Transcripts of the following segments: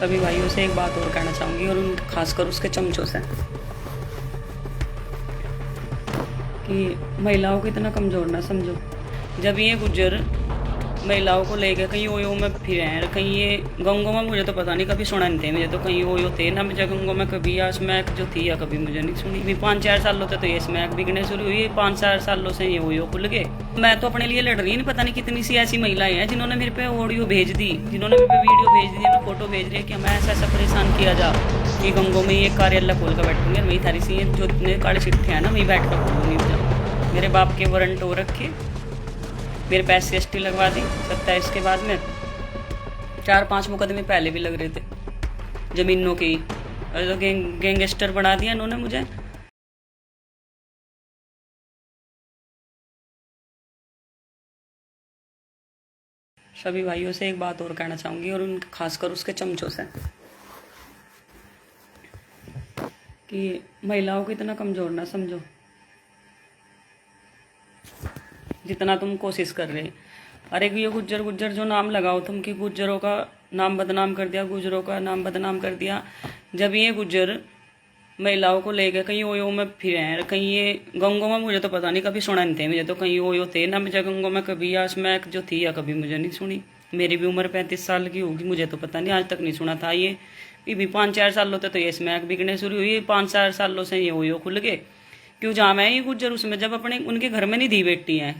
सभी भाइयों से एक बात और कहना चाहूँगी, और उन खासकर उसके चमचों से, कि महिलाओं को इतना कमज़ोर ना समझो। जब ये गुज्जर महिलाओं को लेकर कहीं ओयो में फिरे हैं, कहीं ये गंगों में मुझे तो पता नहीं, कभी सुना नहीं थे मुझे तो, कहीं ओयो थे ना मुझे गंगों में कभी, या स्मैक जो थी या कभी मुझे नहीं सुनी भी। 5-4 सालों से तो ये स्मैक बिकने शुरू हुई, 5-4 सालों से ये ओयो खुल गए। मैं तो अपने लिए लड़ रही नहीं, पता नहीं कितनी सी ऐसी महिलाएं हैं जिन्होंने मेरे पे ऑडियो भेज दी, जिन्होंने मेरे पे वीडियो भेज दी, मैं फोटो भेज रही है कि हमें ऐसा ऐसा परेशान किया जा कि गंगों में ये कार्यालय खोल कर बैठूंगे, वही थारी सी जो इतने काले चिट्ठे हैं ना, वही बैठ कर खोलूंगी। मेरे बाप के वारंट हो रखे, मेरे पैसे ST लगवा दी 27 के बाद में। 4-5 मुकदमे पहले भी लग रहे थे ज़मीनों की, और तो गैंगस्टर बना दिया इन्होंने मुझे। सभी भाइयों से एक बात और कहना चाहूँगी, और उन खासकर उसके चमचों से, कि महिलाओं को इतना कमज़ोर ना समझो जितना तुम कोशिश कर रहे। अरे ये गुज्जर गुज्जर जो नाम लगाओ तुम, कि गुज्जरों का नाम बदनाम कर दिया, गुज्जरों का नाम बदनाम कर दिया। जब ये गुज्जर महिलाओं को लेकर कहीं ओयो में फिरे हैं, कहीं ये गंगों में मुझे तो पता नहीं, कभी सुना नहीं थे मुझे तो, कहीं ओयो थे ना मुझे गंगों में कभी, या स्मैक जो थी या कभी मुझे नहीं सुनी। मेरी भी उम्र 35 साल की होगी, मुझे तो पता नहीं, आज तक नहीं सुना था ये भी। 5-4 सालों से तो ये स्मैक बिकने शुरू हुई, 5-4 सालों से ये ओयो खुल गए। क्यों जाम है ये गुज्जर उसमें, जब अपने उनके घर में नहीं दी बेटी है।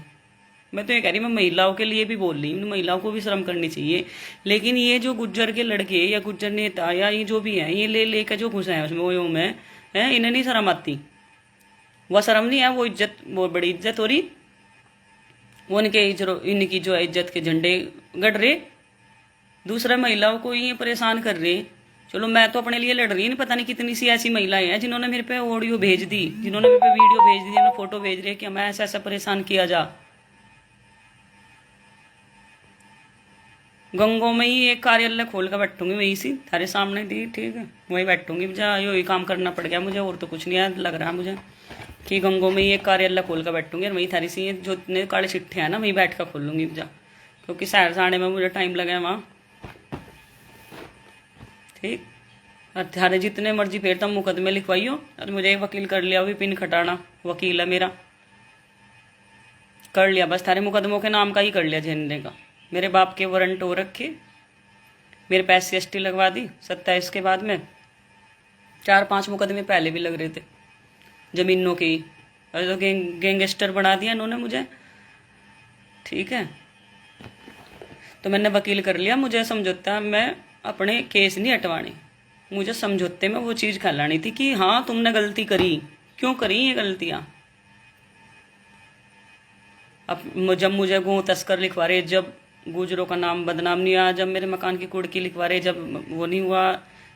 मैं तो ये कह रही, मैं महिलाओं के लिए भी बोल रही हूँ, महिलाओं को भी शर्म करनी चाहिए। लेकिन ये जो गुज्जर के लड़के या गुज्जर नेता या ये जो भी हैं, ये ले लेकर जो घुसे हैं उसमें ओयो में है, इन्हें नहीं शर्म आती। वह शर्म नहीं है, वो इज्जत, वो बड़ी इज्जत हो रही, वो इनकी जो है इज्जत के झंडे गड़ रहे, दूसरे महिलाओं को ये परेशान कर रहे। चलो मैं तो अपने लिए लड़ रही नहीं, पता नहीं कितनी सी ऐसी महिलाएं हैं जिन्होंने मेरे पे ऑडियो भेज दी, जिन्होंने मेरे पे वीडियो भेज दी, मैं फोटो भेज रही है कि हमें ऐसा ऐसा परेशान किया जा। गंगों में ही एक कार्यालय खोल कर बैठूंगी, वही सी थारे सामने थी, ठीक है, वही बैठूंगी। मुझे यही काम करना पड़ गया मुझे, और तो कुछ नहीं याद लग रहा मुझे, कि गंगों में ही एक कार्यालय खोल कर बैठूंगी, और वही थारी सी जो इतने काले चिट्ठे हैं ना, वही बैठ कर खोल लूंगी मुझे, क्योंकि शहर से आने में मुझे टाइम लगे वहाँ, ठीक। और थारे जितने मर्जी फिर तुम मुकदमे लिखवाइयो, और मुझे एक वकील कर लिया, विपिन खटाना वकील है मेरा, कर लिया बस, थारे मुकदमों के नाम का ही कर लिया झेलने का। मेरे बाप के वारंट हो रखे, मेरे पैसे ST लगवा दी 27 के बाद में। 4-5 मुकदमे पहले भी लग रहे थे ज़मीनों की, और तो गैंगस्टर बना दिया इन्होंने मुझे, ठीक है। तो मैंने वकील कर लिया, मुझे समझौता, मैं अपने केस नहीं हटवाने, मुझे समझौते में वो चीज़ कहलानी थी कि हाँ तुमने गलती करी, क्यों करी ये गलतियाँ। अब जब मुझे गो तस्कर लिखवा रहे, जब गुजरों का नाम बदनाम नहीं हुआ, जब मेरे मकान की कुड़की लिखवा रहे, जब वो नहीं हुआ,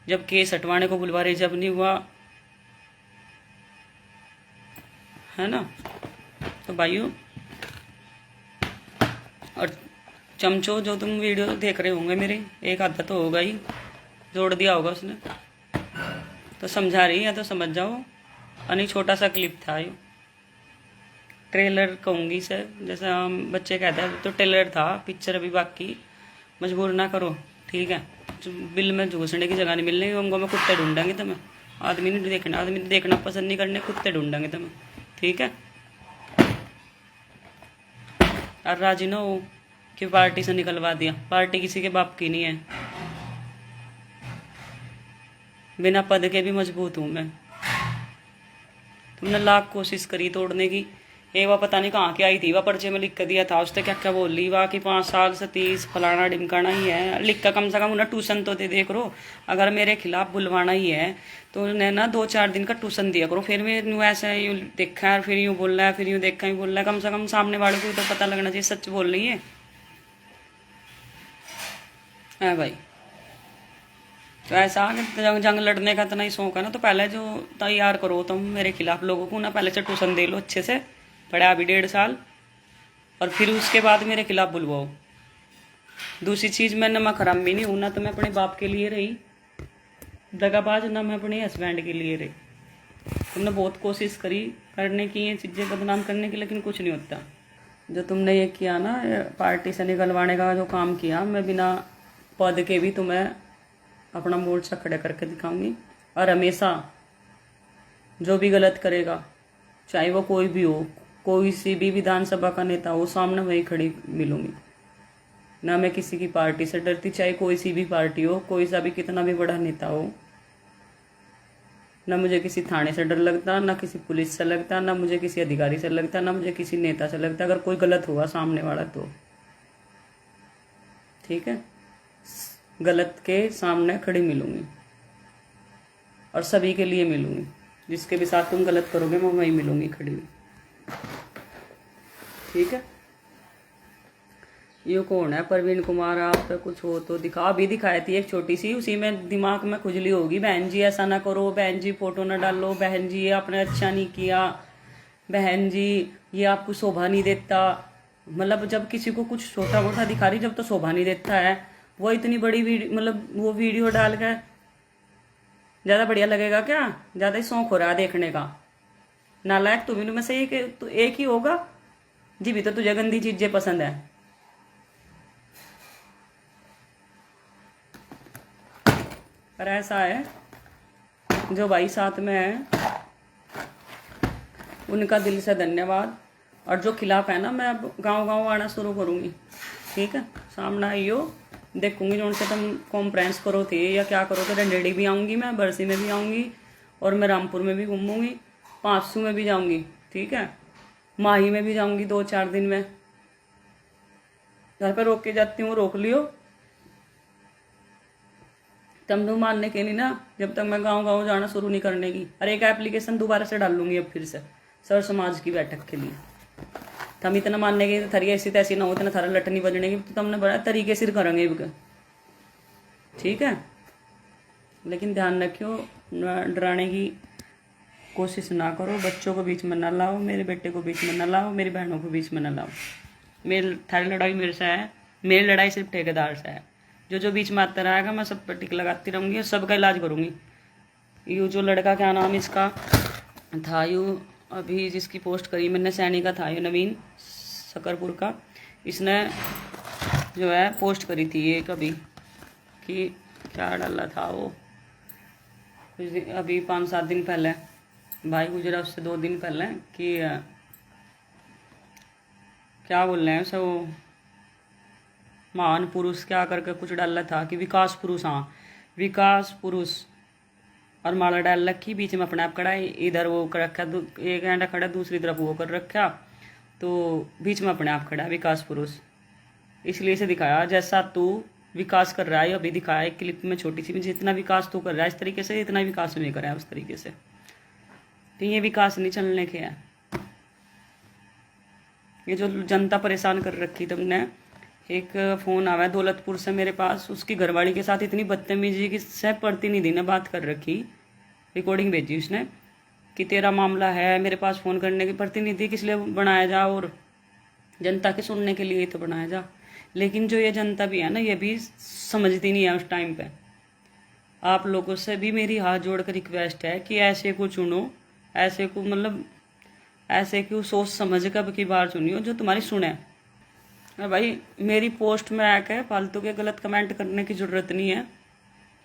जब केस हटवाने को बुलवा रहे, जब नहीं हुआ, है ना। तो भाइयों और चमचो, जो तुम वीडियो देख रहे होंगे मेरे, एक आधा तो होगा ही, जोड़ दिया होगा उसने, तो समझा रही है तो समझ जाओ। अनि छोटा सा क्लिप था ये, ट्रेलर कहूँगी सर, जैसे हम बच्चे कहते हैं, तो ट्रेलर था, पिक्चर अभी बाकी, मजबूर ना करो, ठीक है। बिल में घुसने की जगह नहीं मिलने, गंगों में कुत्ते ढूंढेंगे तुम्हें, आदमी नहीं देखना, आदमी देखना पसंद नहीं करने, कुत्ते ढूंढेंगे तुम्हें, ठीक है। और राजी ना हो कि पार्टी से निकलवा दिया, पार्टी किसी के बाप की नहीं है, बिना पद के भी मजबूत हूँ मैं। तुमने लाख कोशिश करी तोड़ने की, एक बार पता नहीं कहाँ की आई थी, वह पर्चे में लिख कर दिया था, उसने क्या क्या बोल ली वाह कि 5 साल से 30 फलाना डिमकाना ही है, लिख कर कम से कम उन्हें ट्यूशन तो दे करो। अगर मेरे खिलाफ बुलवाना ही है तो उन्हें ना 2-4 दिन का ट्यूशन दिया करो, फिर मैं यूँ ऐसा यूँ देखा है, फिर यूँ बोल रहा है, फिर यूँ देखा ही बोल रहा है, कम से कम सामने वाले को तो पता लगना चाहिए सच बोल रही है भाई। तो ऐसा जंग लड़ने का इतना ही शौक है ना, तो पहले जो तैयार करो तुम मेरे खिलाफ लोगों को ना, पहले से ट्यूशन दे लो अच्छे से, पढ़ा अभी 1.5 साल, और फिर उसके बाद मेरे खिलाफ बुलवाओ। दूसरी चीज़, मैं नमक हराम भी नहीं हूँ ना, तो मैं अपने बाप के लिए रही दगाबाज, ना मैं अपने हस्बैंड के लिए रही। तुमने बहुत कोशिश करी करने की ये चीज़ें बदनाम करने की, लेकिन कुछ नहीं होता। जो तुमने ये किया ना, पार्टी से निकलवाने का जो काम किया, मैं बिना पद के भी तुम्हें अपना मोर्चा खड़ा करके दिखाऊंगी। और हमेशा जो भी गलत करेगा, चाहे वो कोई भी हो, कोई सी भी विधानसभा का नेता हो, सामने वही खड़ी मिलूंगी। ना मैं किसी की पार्टी से डरती, चाहे कोई सी भी पार्टी हो, कोई सा भी कितना भी बड़ा नेता हो। ना मुझे किसी थाने से डर लगता, ना किसी पुलिस से लगता, ना मुझे किसी अधिकारी से लगता, ना मुझे किसी नेता से लगता। अगर कोई गलत हुआ सामने वाला तो ठीक है, गलत के सामने खड़ी मिलूंगी और सभी के लिए मिलूंगी। जिसके भी साथ तुम गलत करोगे मैं वहीं मिलूंगी खड़ी हुई। ठीक है। ये कौन है? प्रवीण कुमार। आप पे कुछ हो तो दिखा। अभी दिखाई थी एक छोटी सी, उसी में दिमाग में खुजली होगी। बहन जी ऐसा ना करो, बहन जी फोटो ना डालो, बहन जी ये आपने अच्छा नहीं किया, बहन जी ये आपको शोभा नहीं देता। मतलब जब किसी को कुछ छोटा मोटा दिखा रही, जब तो शोभा नहीं देता है, वो इतनी बड़ी मतलब वो वीडियो डाल कर ज्यादा बढ़िया लगेगा क्या? ज्यादा ही शौक हो रहा है देखने का। नालायक तू भी में से एक ही होगा जी भी तो तुझे गंदी चीजें पसंद है। पर ऐसा है, जो भाई साथ में है उनका दिल से धन्यवाद। और जो खिलाफ है ना, मैं अब गांव गांव आना शुरू करूंगी। ठीक है, सामने आइयो, देखूंगी जो उनसे तुम कॉन्फ्रेंस करो थे या क्या करो थे। डंडेड़ी भी आऊंगी, मैं बरसी में भी आऊंगी, और मैं रामपुर में भी घूमूंगी, 500 में भी जाऊंगी। ठीक है, माही में भी जाऊंगी 2-4 दिन में। घर पर रोक के जाती हूँ, रोक लियो। तुम तो मानने के नहीं ना, जब तक मैं गांव गांव जाना शुरू नहीं करने की। और एक एप्लीकेशन दोबारा से डाल लूंगी अब फिर से, सर समाज की बैठक के लिए। तुम इतना मानने की थरी ऐसी तैसी ना हो, इतना थारा लट नहीं बजने की, तो तुमने बड़ा तरीके से करेंगे। ठीक है, लेकिन ध्यान रखियो, डराने की कोशिश ना करो। बच्चों को बीच में ना लाओ, मेरे बेटे को बीच में ना लाओ, मेरी बहनों को बीच में ना लाओ। थारी लड़ाई मेरे से है, मेरी लड़ाई सिर्फ ठेकेदार से है। जो बीच में आता रहेगा मैं सब पर टिक लगाती रहूंगी और सबका इलाज करूंगी। यू जो लड़का, क्या नाम इसका था, यू अभी जिसकी पोस्ट करी मैंने, सैनी का था, यू नवीन सकरपुर का, इसने जो है पोस्ट करी थी ये कभी कि क्या डाला था वो, अभी 5-7 दिन पहले, भाई गुजरा उससे 2 दिन पहले, कि क्या बोल रहे हैं उसे, वो महान पुरुष क्या करके कुछ डाला था कि विकास पुरुष। हाँ, विकास पुरुष, और माला डाल रखी, बीच में अपने आप खड़ा, इधर वो कर रखा, एक एंडा खड़ा, दूसरी तरफ वो कर रखा, तो बीच में अपने आप खड़ा विकास पुरुष। इसलिए इसे दिखाया जैसा तू विकास कर रहा है, अभी दिखाया एक क्लिप में छोटी सी, जितना विकास तू कर रहा है इस तरीके से, इतना विकास नहीं कर रहा है उस तरीके से। तो ये विकास नहीं चलने के है। ये जो जनता परेशान कर रखी तुमने। एक फ़ोन आया दौलतपुर से मेरे पास, उसकी घरवाली के साथ इतनी बदतमीजी की से प्रतिनिधि ने बात कर रखी, रिकॉर्डिंग भेजी उसने कि तेरा मामला है, मेरे पास फ़ोन करने की। प्रतिनिधि किस लिए बनाया जा, और जनता के सुनने के लिए तो बनाया जा। लेकिन जो ये जनता भी है ना, ये भी समझती नहीं है उस टाइम पे। आप लोगों से भी मेरी हाथ जोड़कर रिक्वेस्ट है कि ऐसे को चुनो, ऐसे को मतलब ऐसे क्यों सोच समझ कर की बार चुनियो जो तुम्हारी सुने। भाई मेरी पोस्ट में आके फालतू के गलत कमेंट करने की ज़रूरत नहीं है।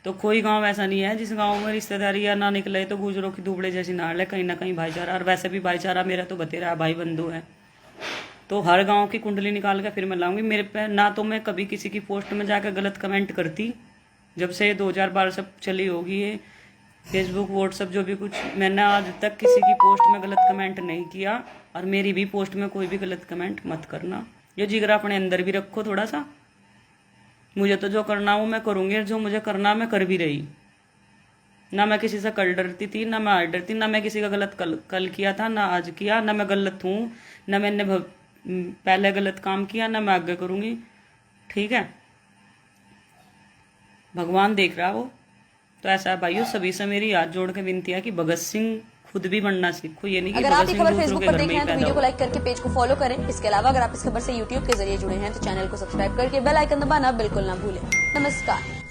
तो कोई गांव ऐसा नहीं है जिस गांव में रिश्तेदारी या ना निकले तो गुजरों की दुबड़े जैसी नाल है, कहीं ना कहीं भाईचारा। और वैसे भी भाईचारा मेरा तो बतेरा भाई बंधु है। तो हर गांव की कुंडली निकाल के फिर मैं लाऊंगी। मेरे पे ना तो मैं कभी किसी की पोस्ट में जाकर गलत कमेंट करती, जब से 2012 से चली होगी ये फेसबुक व्हाट्सएप जो भी कुछ, मैंने आज तक किसी की पोस्ट में गलत कमेंट नहीं किया। और मेरी भी पोस्ट में कोई भी गलत कमेंट मत करना। ये जिगरा अपने अंदर भी रखो थोड़ा सा। मुझे तो जो करना वो मैं करूँगी, और जो मुझे करना मैं कर भी रही। ना मैं किसी से कल डरती थी, ना मैं आज डरती, ना मैं किसी का गलत कल किया था, ना आज किया, ना मैं गलत हूँ, ना मैंने पहले गलत काम किया, ना मैं आगे करूँगी। ठीक है, भगवान देख रहा हो। तो ऐसा है भाइयों, सभी से मेरी हाथ जोड़ के विनती है कि भगत सिंह खुद भी बनना सीखो। ये नहीं कि अगर आप ये खबर फेसबुक पर देख रहे हैं तो वीडियो को लाइक करके पेज को फॉलो करें। इसके अलावा अगर आप इस खबर से यूट्यूब के जरिए जुड़े हैं तो चैनल को सब्सक्राइब करके बेल आइकन दबाना बिल्कुल ना भूलें। नमस्कार।